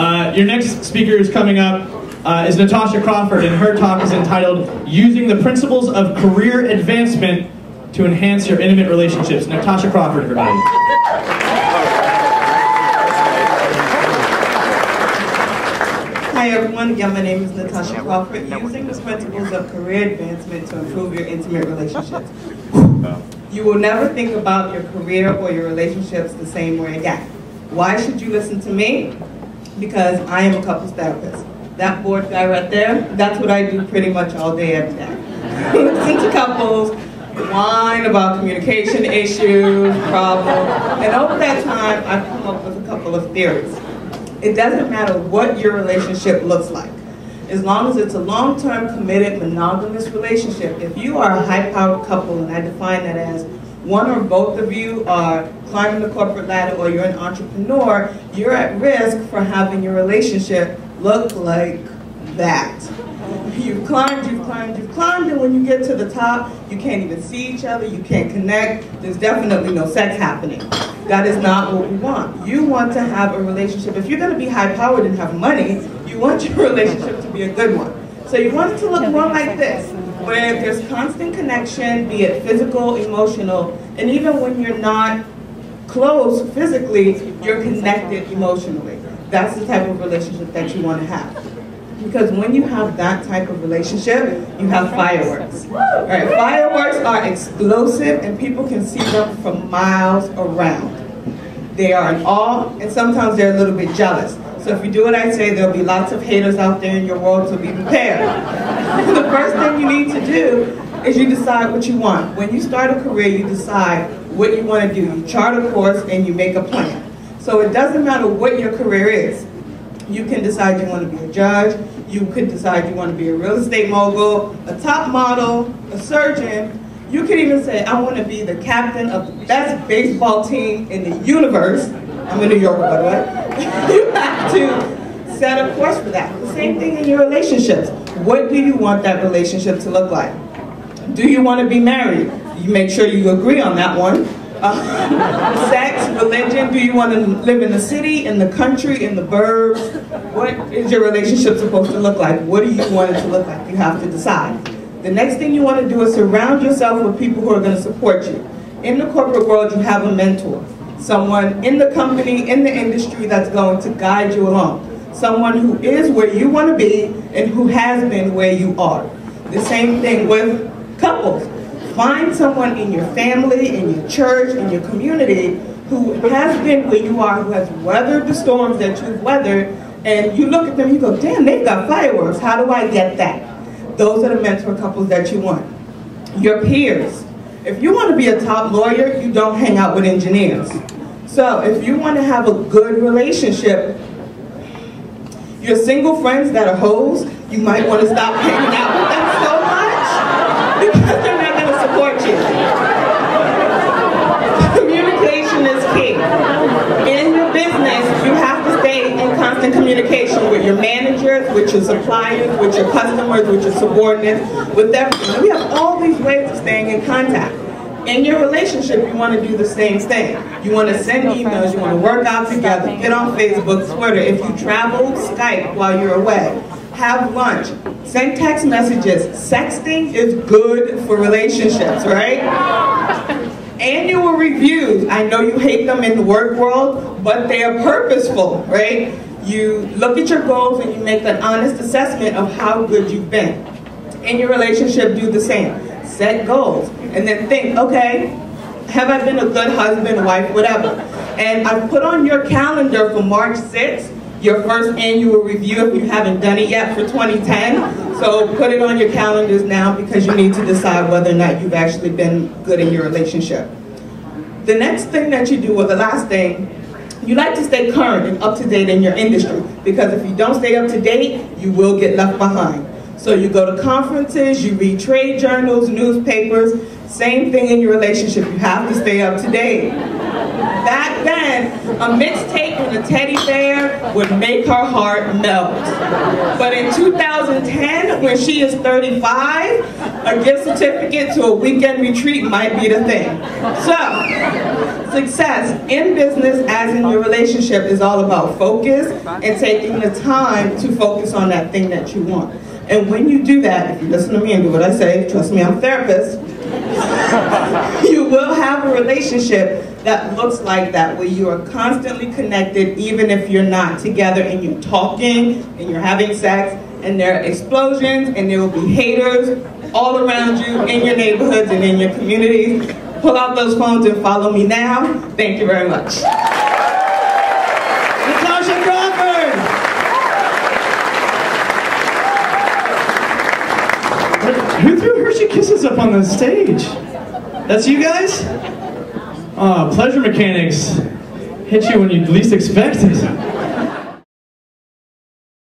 Your next speaker is coming up is Natasha Crawford, and her talk is entitled Using the Principles of Career Advancement to Enhance Your Intimate Relationships. Natasha Crawford, everybody. Hi everyone, again my name is Natasha Crawford. Using the principles of career advancement to improve your intimate relationships. You will never think about your career or your relationships the same way again. Why should you listen to me? Because I am a couples therapist. That board guy right there, that's what I do pretty much all day, every day. Listen to couples, whine about communication issues, problems, and over that time I've come up with a couple of theories. It doesn't matter what your relationship looks like. As long as it's a long-term, committed, monogamous relationship, if you are a high-powered couple, and I define that as one or both of you are climbing the corporate ladder or you're an entrepreneur, you're at risk for having your relationship look like that. You've climbed, you've climbed, you've climbed, and when you get to the top, you can't even see each other, you can't connect, there's definitely no sex happening. That is not what we want. You want to have a relationship. If you're going to be high-powered and have money, you want your relationship to be a good one. So you want it to look more like this, where there's constant connection, be it physical, emotional, and even when you're not close physically, you're connected emotionally. That's the type of relationship that you want to have. Because when you have that type of relationship, you have fireworks. Right? Fireworks are explosive and people can see them from miles around. They are in awe and sometimes they're a little bit jealous. So if you do what I say, there'll be lots of haters out there in your world, so be prepared. The first thing you need to do is you decide what you want. When you start a career, you decide what you want to do. You chart a course and you make a plan. So it doesn't matter what your career is. You can decide you want to be a judge, you could decide you want to be a real estate mogul, a top model, a surgeon. You could even say, I want to be the captain of the best baseball team in the universe. I'm in New York, by the way. You have to set a course for that. The same thing in your relationships. What do you want that relationship to look like? Do you want to be married? You make sure you agree on that one. Sex, religion, do you want to live in the city, in the country, in the burbs? What is your relationship supposed to look like? What do you want it to look like? You have to decide. The next thing you want to do is surround yourself with people who are going to support you. In the corporate world, you have a mentor. Someone in the company, in the industry that's going to guide you along. Someone who is where you want to be and who has been where you are. The same thing with couples. Find someone in your family, in your church, in your community who has been where you are, who has weathered the storms that you've weathered, and you look at them and you go, damn, they've got fireworks. How do I get that? Those are the mentor couples that you want. Your peers. If you want to be a top lawyer, you don't hang out with engineers. So if you want to have a good relationship, your single friends that are hoes, you might want to stop hanging out with them so much because they're not going to support you. Communication is key. In your business, you have to stay in constant communication with your managers, with your suppliers, with your customers, with your subordinates, with everything. We have all these ways of staying in contact. In your relationship, you want to do the same thing. You want to send emails, you want to work out together, get on Facebook, Twitter. If you travel, Skype while you're away. Have lunch, send text messages. Sexting is good for relationships, right? Annual reviews. I know you hate them in the work world, but they are purposeful, right? You look at your goals and you make an honest assessment of how good you've been. In your relationship, do the same. Set goals and then think, okay, have I been a good husband, wife, whatever? And I've put on your calendar for March 6th, your first annual review if you haven't done it yet for 2010. So put it on your calendars now because you need to decide whether or not you've actually been good in your relationship. The next thing that you do, or the last thing, you like to stay current and up to date in your industry because if you don't stay up to date, you will get left behind. So you go to conferences, you read trade journals, newspapers, same thing in your relationship, you have to stay up to date. Back then, a mixtape and a teddy bear would make her heart melt. But in 2010, when she is 35, a gift certificate to a weekend retreat might be the thing. So, Success in business as in your relationship is all about focus and taking the time to focus on that thing that you want. And when you do that, if you listen to me and do what I say, trust me, I'm a therapist, you will have a relationship that looks like that, where you are constantly connected even if you're not together and you're talking and you're having sex and there are explosions and there will be haters all around you in your neighborhoods and in your communities. Pull out those phones and follow me now. Thank you very much. Natasha Crawford! Who threw Hershey Kisses up on the stage? That's you guys? Pleasure mechanics hit you when you least expect it.